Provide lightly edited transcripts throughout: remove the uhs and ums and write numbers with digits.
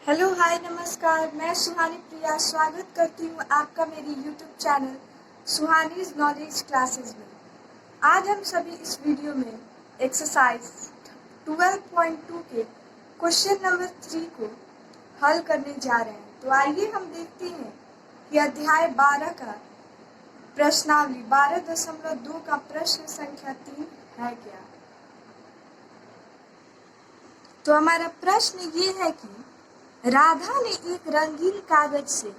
Hello hi नमस्कार। मैं सुहानी प्रिया स्वागत करती हूँ आपका मेरी YouTube channel Suhani's knowledge classes में। आज हम सभी इस वीडियो में एक्सरसाइज 12.2 के क्वेश्चन नंबर 3 को हल करने जा रहे हैं। तो आइए हम देखते हैं कि अध्याय 12 का प्रश्नावली 12.2 का प्रश्न संख्या 3 है क्या। तो हमारा प्रश्न ये है कि राधा ने एक रंगीन कागज से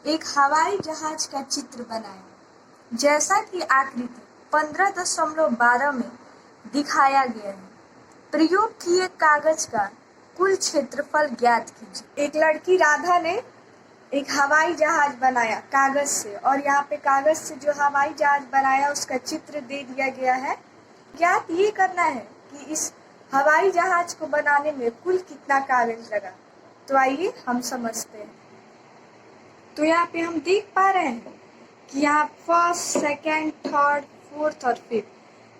एक हवाई जहाज का चित्र बनाया जैसा कि आकृति 15.12 में दिखाया गया है। प्रयोग किए कागज का कुल क्षेत्रफल ज्ञात कीजिए। एक लड़की राधा ने एक हवाई जहाज बनाया कागज से, और यहाँ पे कागज से जो हवाई जहाज बनाया उसका चित्र दे दिया गया है। ज्ञात ये करना है कि इस हवाई जहाज को बनाने में कुल कितना कागज लगा। तो आइए हम समझते हैं। तो यहाँ पे हम देख पा रहे हैं कि यहाँ फर्स्ट, सेकेंड, थर्ड, फोर्थ और फिफ्थ,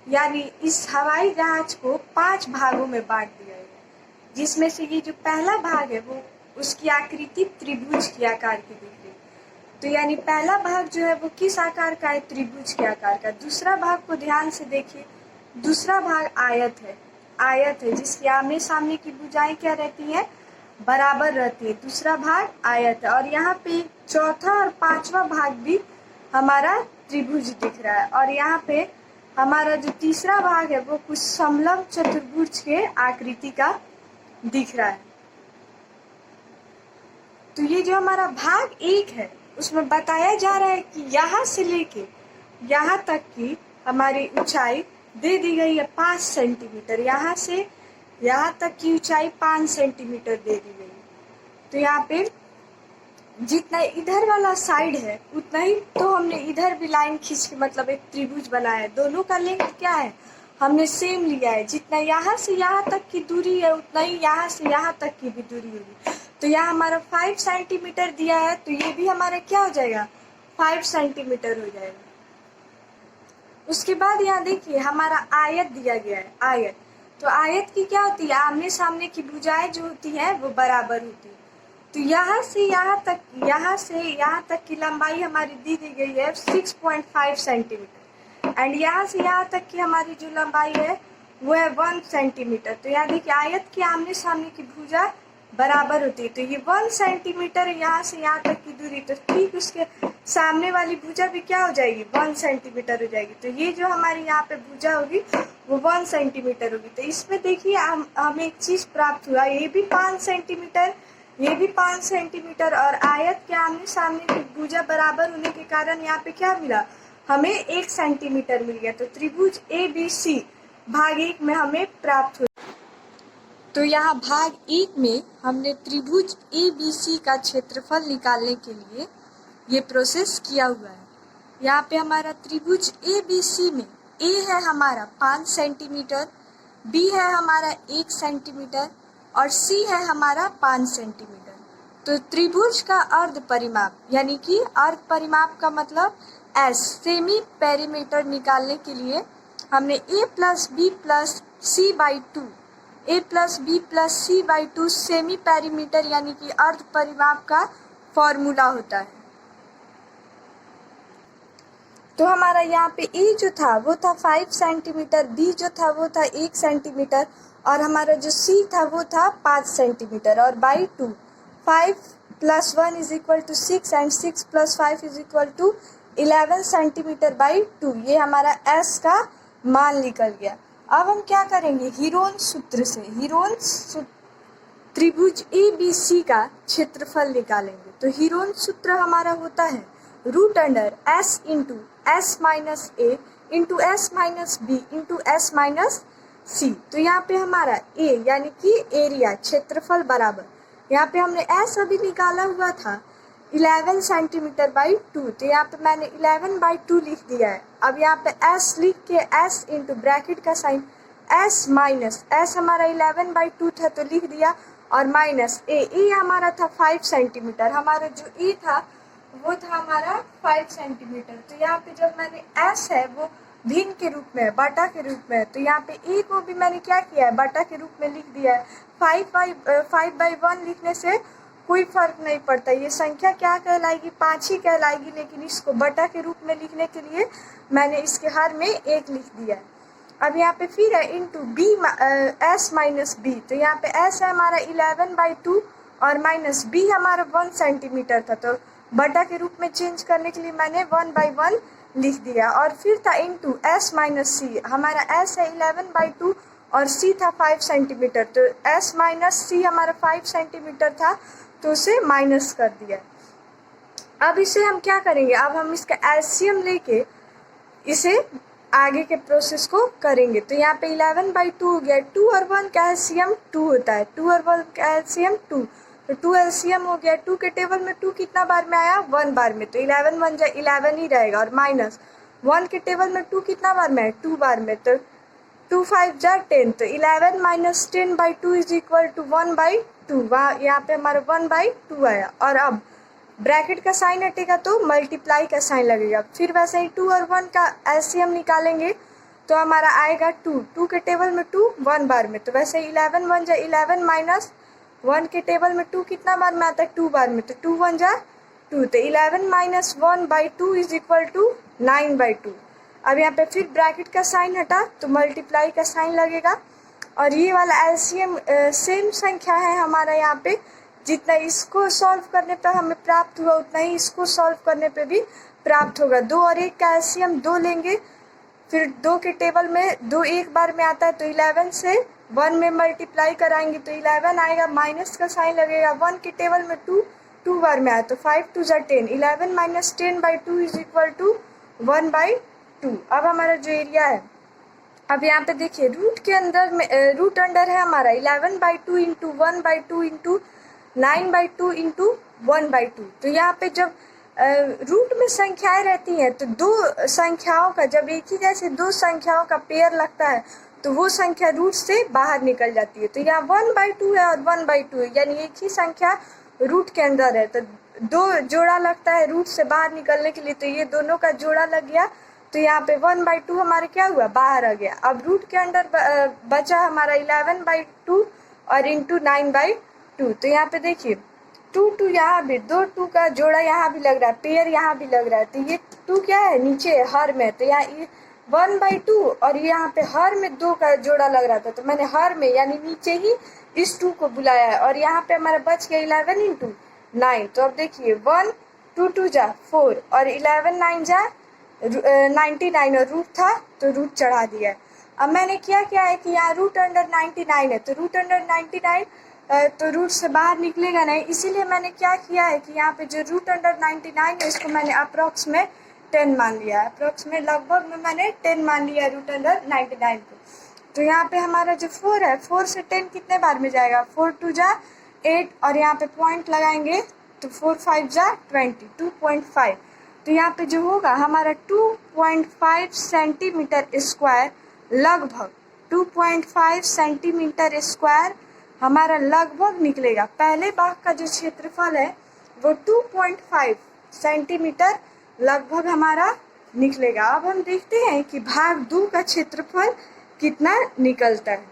यानी इस हवाई जहाज को 5 भागों में बांट दिया गया, जिसमें से ये जो पहला भाग है वो उसकी आकृति त्रिभुज के आकार की दिख रही। तो यानी पहला भाग जो है वो किस आकार का है? त्रिभुज के आकार का। दूसरा भाग को ध्यान से देखिए, दूसरा भाग आयत है जिसकी आमने सामने की भुजाएं क्या रहती है? बराबर रहती है। दूसरा भाग आयत है। और यहाँ पे चौथा और पांचवा भाग भी हमारा त्रिभुज दिख रहा है। और यहाँ पे हमारा जो तीसरा भाग है वो कुछ समलंब चतुर्भुज के आकृति का दिख रहा है। तो ये जो हमारा भाग 1 है उसमें बताया जा रहा है कि यहाँ से लेके यहाँ तक की हमारी ऊंचाई दे दी गई है 5 सेंटीमीटर। यहाँ से यहाँ तक की ऊंचाई 5 सेंटीमीटर दे दी गई। तो यहाँ पे जितना इधर वाला साइड है उतना ही तो हमने इधर भी लाइन खींच के मतलब एक त्रिभुज बनाया है। दोनों का लेंथ क्या है? हमने सेम लिया है। जितना यहाँ से यहाँ तक की दूरी है उतना ही यहाँ से यहाँ तक की भी दूरी होगी। तो यहाँ हमारा 5 सेंटीमीटर दिया है, तो ये भी हमारा क्या हो जाएगा? 5 सेंटीमीटर हो जाएगा। उसके बाद यहाँ देखिए हमारा आयत दिया गया है। आयत, तो आयत की क्या होती है? आमने सामने की भुजाएं जो होती है वो बराबर होती है। तो यहाँ से यहाँ तक की लंबाई हमारी दी गई है 6.5 सेंटीमीटर, एंड यहाँ से यहाँ तक की हमारी जो लंबाई है वो है 1 सेंटीमीटर। तो यहाँ देखिए आयत की आमने सामने की भुजा बराबर होती है। तो ये 1 सेंटीमीटर यहाँ से यहाँ तक की दूरी, तो ठीक उसके सामने वाली भुजा भी क्या हो जाएगी? 1 सेंटीमीटर हो जाएगी। तो ये जो हमारी यहाँ पे भुजा होगी वो 1 सेंटीमीटर होगी। तो इसमें देखिए हमें एक चीज प्राप्त हुआ, ये भी 5 सेंटीमीटर, ये भी 5 सेंटीमीटर, और आयत के आमने सामने की भुजा बराबर होने के कारण यहाँ पे क्या मिला? हमें 1 सेंटीमीटर मिल गया। तो त्रिभुज ABC भाग 1 में हमें प्राप्त हुआ। तो यहाँ भाग 1 में हमने त्रिभुज ABC का क्षेत्रफल निकालने के लिए ये प्रोसेस किया हुआ है। यहाँ पे हमारा त्रिभुज ABC में A है हमारा 5 सेंटीमीटर, B है हमारा 1 सेंटीमीटर और C है हमारा 5 सेंटीमीटर। तो त्रिभुज का अर्ध परिमाप, यानी कि अर्ध परिमाप का मतलब S, सेमी पेरीमीटर निकालने के लिए हमने A plus B plus C by 2, A plus B plus C by 2 semi perimeter यानी कि अर्ध परिमाप का फॉर्मूला होता है। तो हमारा यहाँ पे A जो था वो था 5 सेंटीमीटर, B जो था वो था 1 सेंटीमीटर, और हमारा जो C था वो था 5 सेंटीमीटर, और by 2 5 plus 1 is equal to 6 and 6 plus 5 is equal to 11 centimetre by 2। ये हमारा S का मान निकल गया। अब हम क्या करेंगे? हीरोन सूत्र से त्रिभुज ABC का क्षेत्रफल निकालेंगे। तो हीरोन सूत्र हमारा होता है root under S into S minus A into S minus B into S minus C। तो यहाँ पे हमारा A यानी कि एरिया, क्षेत्रफल बराबर, यहाँ पे हमने S अभी निकाला हुआ था 11 सेंटीमीटर बाई 2, तो यहाँ पे मैंने 11 बाई 2 लिख दिया है। अब यहाँ पे S लिख के S इंटू ब्रैकेट का साइन S माइनस S हमारा 11 बाई 2 था तो लिख दिया, और माइनस A हमारा था 5 सेंटीमीटर, हमारा जो A था वो था हमारा 5 सेंटीमीटर। तो यहाँ पे जब मैंने S है वो भिन्न के रूप में, बटा के रूप में, तो यहाँ पे A को भी मैंने क्या किया है? बटा के रूप में लिख दिया है। 5 बाई 1 लिखने से कोई फर्क नहीं पड़ता। ये संख्या क्या कहलाएगी, 5 ही कहलाएगी, लेकिन इसको बटा के रूप में लिखने के लिए मैंने इसके हर में 1 लिख दिया है। अब यहाँ पे फिर है into B S minus B, तो यहाँ पे एस है हमारा 11/2 और माइनस बी हमारा 1 सेंटीमीटर था, तो बटा के रूप में चेंज करने के लिए मैंने 1/1 लिख दिया। और फिर था इंटू एस माइनस सी, हमारा एस है 11/2 और सी था 5 सेंटीमीटर, तो एस माइनस सी हमारा 5 सेंटीमीटर था, तो उसे माइनस कर दिया। अब इसे हम क्या करेंगे, अब हम इसका एलसीएम लेके इसे आगे के प्रोसेस को करेंगे। तो यहाँ पे 11/2 हो गया, 2 और 1 का एलसीएम 2 होता है, 2 और 1 का एलसीएम 2, तो 2 एलसीएम हो गया। 2 के टेबल में 2 कितना बार में आया, 1 बार में, तो 11 1 जा 11 ही रहेगा। और माइनस 1 के टेबल में 2 कितना बार में है, 2 बार में, तो 2 5 जा 10, तो 11 माइनस 10/2 इज इक्वल टू 1/2, वहाँ यहाँ पे हमारा 1/2 आया। और अब ब्रैकेट का साइन हटेगा तो मल्टीप्लाई का साइन लगेगा। फिर वैसे ही 2 और 1 का एलसीएम निकालेंगे तो हमारा आएगा 2, 2 के टेबल में 2 1 बार में, तो वैसे 11 1 जा 11 माइनस 1 के टेबल में 2 कितना बार में आता है, 2 बार में, तो 2 1 जा 2, तो 11 माइनस 1/2 इज इक्वल टू 9/2। अब यहाँ पे फिर ब्रैकेट का साइन हटा तो मल्टीप्लाई का साइन लगेगा। और ये वाला एलसीएम सेम संख्या है हमारा, यहाँ पे जितना इसको सॉल्व करने पर हमें प्राप्त हुआ उतना ही इसको सॉल्व करने पे भी प्राप्त होगा। 2 और 1 का एलसीएम 2 लेंगे, फिर 2 के टेबल में 2 एक बार में आता है, तो 11 से 1 में मल्टीप्लाई कराएंगे तो 11 आएगा, माइनस का साइन लगेगा। 1 के टेबल में 2 2 बार में आया, तो 5 2 जा 10, 11 माइनस 10/2 इज इक्वल टू 1/2। अब हमारा जो एरिया है, अब यहाँ पे देखिए रूट के अंदर में रूट अंडर है हमारा 11/2 इंटू 1/2 इंटू 9/2 इंटू 1/2। तो यहाँ पे जब रूट में संख्याएं रहती हैं तो दो संख्याओं का, जब एक ही जैसे दो संख्याओं का पेयर लगता है तो वो संख्या रूट से बाहर निकल जाती है। तो यहाँ 1/2 है और 1/2 है, यानी एक ही संख्या रूट के अंदर है, तो दो जोड़ा लगता है रूट से बाहर निकलने के लिए, तो ये दोनों का जोड़ा लग गया, तो यहाँ पे 1/2 हमारे क्या हुआ, बाहर आ गया। अब रूट के अंदर बचा हमारा 11/2 और इंटू 9/2। तो यहाँ पे देखिए 2 2 यहाँ भी, 2 2 का जोड़ा यहाँ भी लग रहा है, पेयर यहाँ भी लग रहा है, तो ये 2 क्या है, नीचे हर में, तो यहाँ 1/2 और यहाँ पे हर में 2 का जोड़ा लग रहा था, तो मैंने हर में यानी नीचे ही इस 2 को बुलाया है। और यहाँ पे हमारा बच गया 11 इंटू 9। तो अब देखिए 1 2 2 जा 4 और 11 9 जा 99 और रूट था तो रूट चढ़ा दिया है। अब मैंने क्या है कि यहाँ रूट अंडर 99 है, तो रूट अंडर 99 तो रूट से बाहर निकलेगा नहीं, इसीलिए मैंने क्या किया है कि यहाँ पे जो रूट अंडर 99 है इसको मैंने अप्रॉक्स में 10 मान लिया है, अप्रॉक्स में लगभग में मैंने 10 मान लिया रूट अंडर 99 को। तो यहाँ पे हमारा जो 4 है, 4 से 10 कितने बार में जाएगा, 4 2 जा 8 और यहाँ पे पॉइंट लगाएंगे तो 4 5 जा 20, 2.5। तो यहाँ पे जो होगा हमारा 2.5 सेंटीमीटर स्क्वायर, लगभग 2.5 सेंटीमीटर स्क्वायर हमारा लगभग निकलेगा। पहले भाग का जो क्षेत्रफल है वो 2.5 सेंटीमीटर लगभग हमारा निकलेगा। अब हम देखते हैं कि भाग 2 का क्षेत्रफल कितना निकलता है।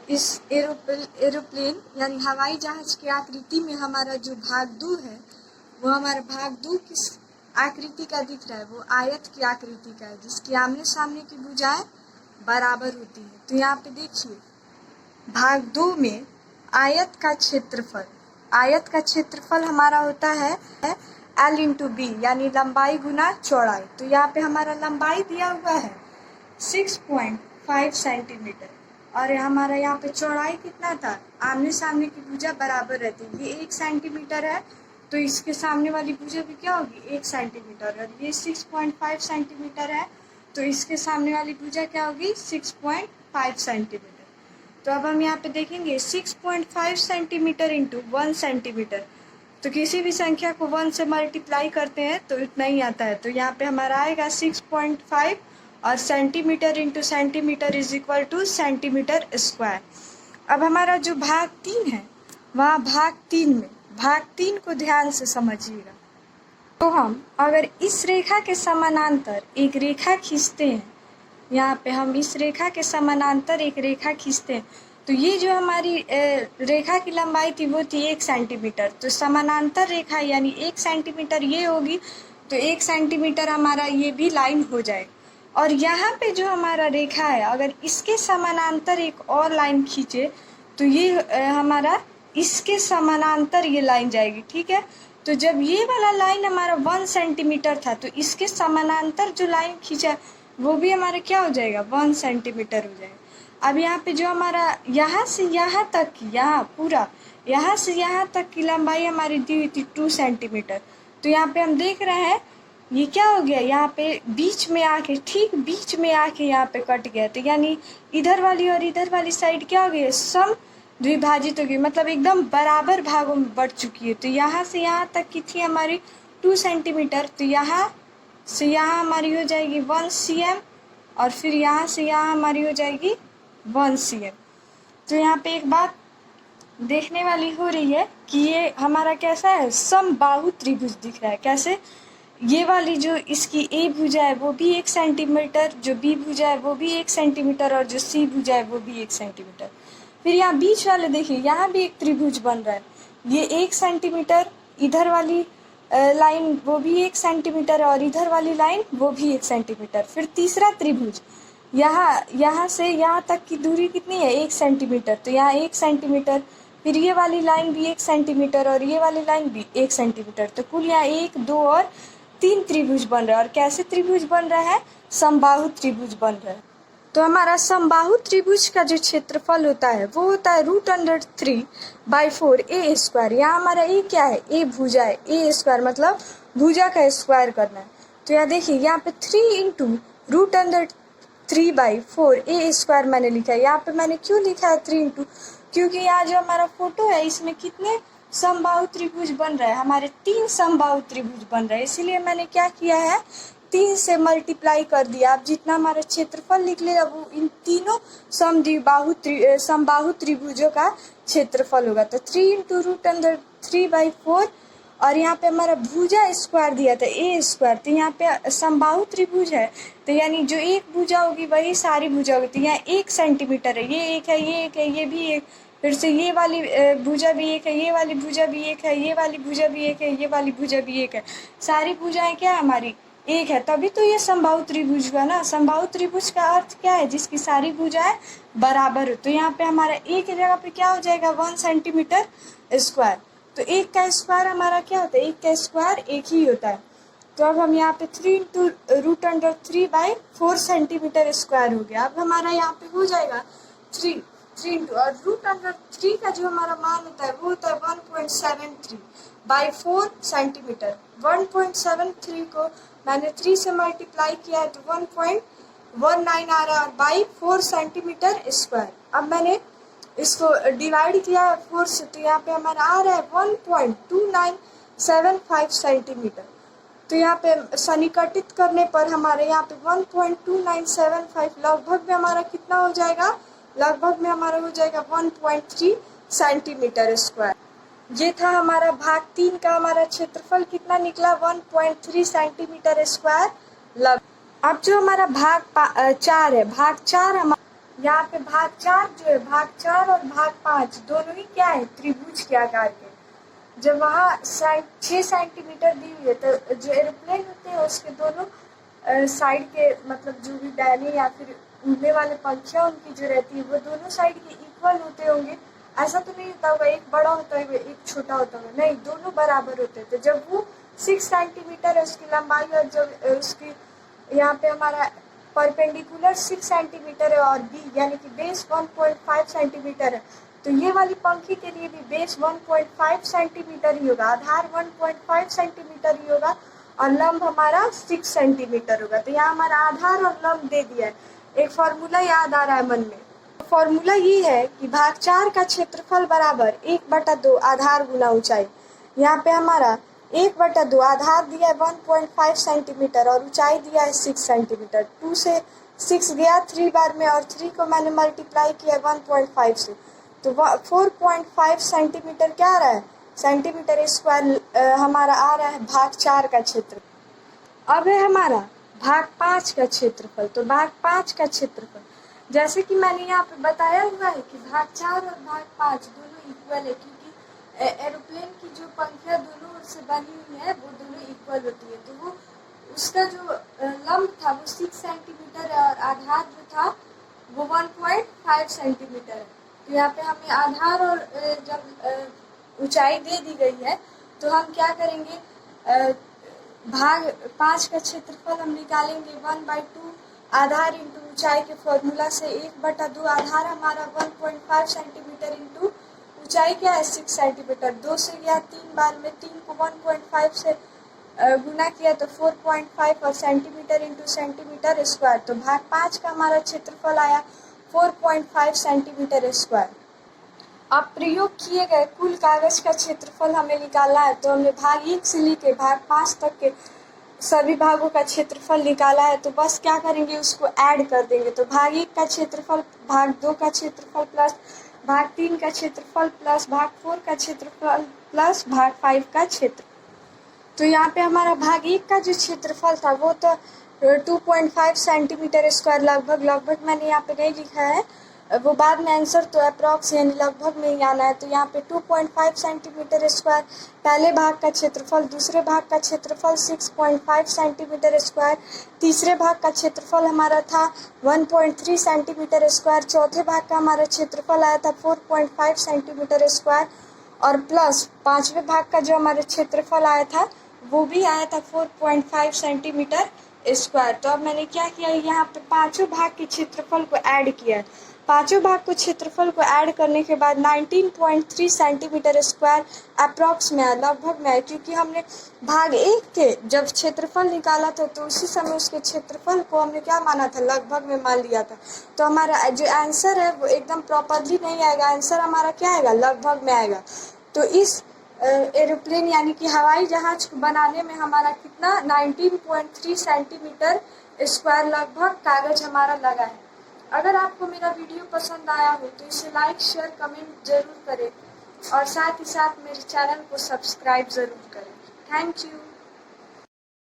इस एरोप्लेन यानी हवाई जहाज की आकृति में हमारा जो भाग 2 है वो हमारा भाग 2 किस आकृति का दिख रहा है, वो आयत की आकृति का है, जिसकी आमने सामने की भुजाएं बराबर होती है। तो यहाँ पे देखिए भाग 2 में आयत का क्षेत्रफल हमारा होता है L इंटू बी, यानी लंबाई गुना चौड़ाई। तो यहाँ पे हमारा लंबाई दिया हुआ है 6.5 सेंटीमीटर और हमारा यहाँ पे चौड़ाई कितना था, आमने सामने की भुजा बराबर रहती है, ये 1 सेंटीमीटर है तो इसके सामने वाली भुजा भी क्या होगी 1 सेंटीमीटर, और ये 6.5 सेंटीमीटर है तो इसके सामने वाली भुजा क्या होगी 6.5 सेंटीमीटर। तो अब हम यहाँ पे देखेंगे 6.5 सेंटीमीटर इंटू 1 सेंटीमीटर, तो किसी भी संख्या को 1 से मल्टीप्लाई करते हैं तो इतना ही आता है। तो यहाँ पे हमारा आएगा 6.5 और centimetre into centimetre is equal two centimetre square. अब हमारा जो भाग 3 है वहाँ भाग 3 को ध्यान से समझिएगा। तो हम अगर इस रेखा के समानांतर एक रेखा खींचते हैं, यहाँ पे हम इस रेखा के समानांतर एक रेखा खींचते हैं तो ये जो हमारी रेखा की लंबाई थी वो थी 1 सेंटीमीटर। तो समानांतर रेखा यानी 1 सेंटीमीटर ये होगी, तो 1 सेंटीमीटर हमारा ये भी लाइन हो जाए। और यहाँ पे जो हमारा रेखा है, अगर इसके समानांतर एक और लाइन खींचे तो ये हमारा इसके समानांतर ये लाइन जाएगी, ठीक है। तो जब ये वाला लाइन हमारा 1 सेंटीमीटर था, तो इसके समानांतर जो लाइन खींचा वो भी हमारा क्या हो जाएगा, 1 सेंटीमीटर हो जाएगा। अब यहाँ पे जो हमारा यहाँ से यहाँ तक की, यहाँ पूरा यहाँ से यहाँ तक की लंबाई हमारी दी हुई थी 2 सेंटीमीटर। तो यहाँ पे हम देख रहे हैं ये क्या हो गया, यहाँ पे बीच में आके, ठीक बीच में आके यहाँ पे कट गया। तो यानी इधर वाली और इधर वाली साइड क्या हो गई, सम द्विभाजित हो गई, मतलब एकदम बराबर भागों में बढ़ चुकी है। तो यहाँ से यहाँ तक की थी हमारी 2 सेंटीमीटर, तो यहाँ से यहाँ हमारी हो जाएगी 1 cm, और फिर यहाँ से यहाँ हमारी हो जाएगी 1 cm। तो यहाँ पे एक बात देखने वाली हो रही है कि ये हमारा कैसा है, समबाहु त्रिभुज दिख रहा है। कैसे, ये वाली जो इसकी ए भुजा है वो भी 1 सेंटीमीटर, जो बी भुजा है वो भी 1 सेंटीमीटर, और जो सी भुजा है वो भी 1 सेंटीमीटर। फिर यहाँ बीच वाले देखिए, यहाँ भी एक त्रिभुज बन रहा है, ये 1 सेंटीमीटर, इधर वाली लाइन वो भी 1 सेंटीमीटर, और इधर वाली लाइन वो भी 1 सेंटीमीटर। फिर तीसरा त्रिभुज, यहाँ से यहाँ तक की दूरी कितनी है, 1 सेंटीमीटर, तो यहाँ 1 सेंटीमीटर। फिर ये वाली लाइन भी 1 सेंटीमीटर, और ये वाली लाइन भी 1 सेंटीमीटर। तो कुल यहाँ 1, 2 और 3 त्रिभुज बन रहा है। और कैसे त्रिभुज बन रहा है, समबाहु त्रिभुज बन रहा है। तो हमारा समबाहु त्रिभुज का जो क्षेत्रफल होता है वो होता है √3/4 a²। यहाँ हमारा ए क्या है, ए भुजा है, ए स्क्वायर मतलब भुजा का स्क्वायर करना है। तो यहाँ देखिए, यहाँ पे 3 × √3/4 a² मैंने लिखा है। यहाँ पे मैंने क्यों लिखा है 3 × क्योंकि यहाँ जो हमारा फोटो है इसमें कितने समबाहु त्रिभुज बन रहा है, हमारे 3 समबाहु त्रिभुज बन रहा है, इसीलिए मैंने क्या किया है, 3 से मल्टीप्लाई कर दिया। अब जितना हमारा क्षेत्रफल निकलेगा वो इन तीनों समबाहु त्रिभुजों का क्षेत्रफल होगा। तो 3 × √3/4, और यहाँ पे हमारा भुजा स्क्वायर दिया था a²। तो यहाँ पे समबाहु त्रिभुज है, तो यानी जो एक भुजा होगी वही सारी भुजा होगी। तो यहाँ 1 सेंटीमीटर है, ये एक है, ये एक है, ये भी एक, फिर से ये वाली भुजा भी एक है, ये वाली भुजा भी एक है, ये वाली भुजा भी एक है, ये वाली भुजा भी एक है, सारी भुजाएं क्या है हमारी एक है, तभी तो ये समबाहु त्रिभुज हुआ ना। समबाहु त्रिभुज का अर्थ क्या है, जिसकी सारी भुजाएं बराबर हो। तो यहाँ पे हमारा एक जगह पे क्या हो जाएगा, 1 सेंटीमीटर स्क्वायर। तो एक का स्क्वायर हमारा क्या होता है, एक का स्क्वायर एक ही होता है। तो अब हम यहाँ पे 3 × √3/4 सेंटीमीटर स्क्वायर हो गया। अब हमारा यहाँ पे हो जाएगा 3 और √3 का जो हमारा मान होता है वो होता है 1.73/4 सेंटीमीटर। 1.73 को मैंने 3 से मल्टीप्लाई किया है तो 1.19 आ रहा है, बाई 4 सेंटीमीटर स्क्वायर। अब मैंने इसको डिवाइड किया है 4 से, तो यहाँ पे हमारा आ रहा है 1.2975 सेंटीमीटर। तो यहाँ पे सन्निकटित करने पर हमारे यहाँ पे 1.2975 लगभग में हमारा कितना हो जाएगा, लगभग में हमारा हो जाएगा 1.3 सेंटीमीटर स्क्वायर। ये था हमारा भाग 3 का, हमारा क्षेत्रफल कितना निकला, 1.3 सेंटीमीटर स्क्वायर लग। अब जो हमारा भाग 4 है, भाग 4 हमारा यहाँ पे भाग 4 जो है, भाग 4 और भाग 5 दोनों ही क्या है, त्रिभुज के आकार के। जब वहाँ 6 सेंटीमीटर दी हुई है तो जो एरोप्लेन होते हैं उसके दोनों साइड के, मतलब जो भी दाहिने या फिर उड़ने वाले पंखियाँ उनकी जो रहती है वो दोनों साइड के इक्वल होते होंगे। ऐसा तो नहीं होता होगा एक बड़ा होता है एक छोटा होता होगा, नहीं, दोनों बराबर होते हैं। तो जब वो 6 सेंटीमीटर है उसकी लंबाई, और जब उसकी यहाँ पे हमारा परपेंडिकुलर 6 सेंटीमीटर है और बी यानी कि बेस 1.5 सेंटीमीटर है, तो ये वाली पंखी के लिए भी बेस 1.5 सेंटीमीटर ही होगा, आधार 1.5 सेंटीमीटर ही होगा, और लंब हमारा 6 सेंटीमीटर होगा। तो यहाँ हमारा आधार और लंब दे दिया है। एक फॉर्मूला याद आ रहा है मन में, फॉर्मूला ये है कि भाग 4 का क्षेत्रफल बराबर 1/2 आधार गुना ऊंचाई। यहाँ पे हमारा 1/2 आधार दिया है 1.5 सेंटीमीटर और ऊंचाई दिया है 6 सेंटीमीटर। 2 से 6 गया 3 बार में, और 3 को मैंने मल्टीप्लाई किया 1.5 से, तो 4.5 सेंटीमीटर क्या आ रहा है, सेंटीमीटर स्क्वायर हमारा आ रहा है भाग 4 का क्षेत्र। अब है हमारा भाग 5 का क्षेत्रफल। तो भाग 5 का क्षेत्रफल, जैसे कि मैंने यहाँ पे बताया हुआ है कि भाग 4 और भाग 5 दोनों इक्वल है, क्योंकि एरोप्लेन की जो पंखियाँ दोनों ओर से बनी हुई है वो दोनों इक्वल होती है। तो वो उसका जो लंब था वो 6 सेंटीमीटर है और आधार जो था वो 1.5 सेंटीमीटर है। तो यहाँ पे हमें आधार और जब ऊंचाई दे दी गई है तो हम क्या करेंगे, भाग 5 का क्षेत्रफल हम निकालेंगे 1/2 आधार इंटू ऊंचाई के फॉर्मूला से। 1/2 आधार हमारा 1.5 सेंटीमीटर इंटू ऊंचाई क्या है 6 सेंटीमीटर। 2 से गया 3 बार में, 3 को 1.5 से गुना किया तो 4.5 और सेंटीमीटर इंटू सेंटीमीटर स्क्वायर। तो भाग 5 का हमारा क्षेत्रफल आया 4.5 सेंटीमीटर स्क्वायर। अब प्रयोग किए गए कुल कागज का क्षेत्रफल हमें निकालना है। तो हमने भाग 1 से लेकर भाग 5 तक के सभी भागों का क्षेत्रफल निकाला है। तो बस क्या करेंगे, उसको ऐड कर देंगे। तो भाग 1 का क्षेत्रफल भाग 2 का क्षेत्रफल प्लस भाग 3 का क्षेत्रफल प्लस भाग 4 का क्षेत्रफल प्लस भाग 5 का क्षेत्र। तो यहाँ पे हमारा भाग 1 का जो क्षेत्रफल था वो तो 2.5 सेंटीमीटर स्क्वायर लगभग मैंने यहाँ पे नहीं लिखा है, वो बाद में आंसर तो अप्रॉक्स यानी लगभग में ही आना है। तो यहाँ पे 2.5 सेंटीमीटर स्क्वायर पहले भाग का क्षेत्रफल, दूसरे भाग का क्षेत्रफल 6.5 सेंटीमीटर स्क्वायर, तीसरे भाग का क्षेत्रफल हमारा था 1.3 सेंटीमीटर स्क्वायर, चौथे भाग का हमारा क्षेत्रफल आया था 4.5 सेंटीमीटर स्क्वायर और प्लस पांचवें भाग का जो हमारा क्षेत्रफल आया था वो भी आया था 4.5 सेंटीमीटर स्क्वायर। तो अब मैंने क्या किया, यहाँ पे पांचों भाग के क्षेत्रफल को ऐड किया। पांचों भाग को क्षेत्रफल को ऐड करने के बाद 19.3 सेंटीमीटर स्क्वायर अप्रॉक्स में आया, लगभग में आया, क्योंकि हमने भाग 1 के जब क्षेत्रफल निकाला था तो उसी समय उसके क्षेत्रफल को हमने क्या माना था, लगभग में मान लिया था। तो हमारा जो आंसर है वो एकदम प्रॉपरली नहीं आएगा, आंसर हमारा क्या आएगा, लगभग में आएगा। तो इस एरोप्लेन यानी कि हवाई जहाज को बनाने में हमारा कितना 19.3 सेंटीमीटर स्क्वायर लगभग कागज हमारा लगा है। अगर आपको मेरा वीडियो पसंद आया हो तो इसे लाइक शेयर कमेंट जरूर करें और साथ ही साथ मेरे चैनल को सब्सक्राइब जरूर करें। Thank you.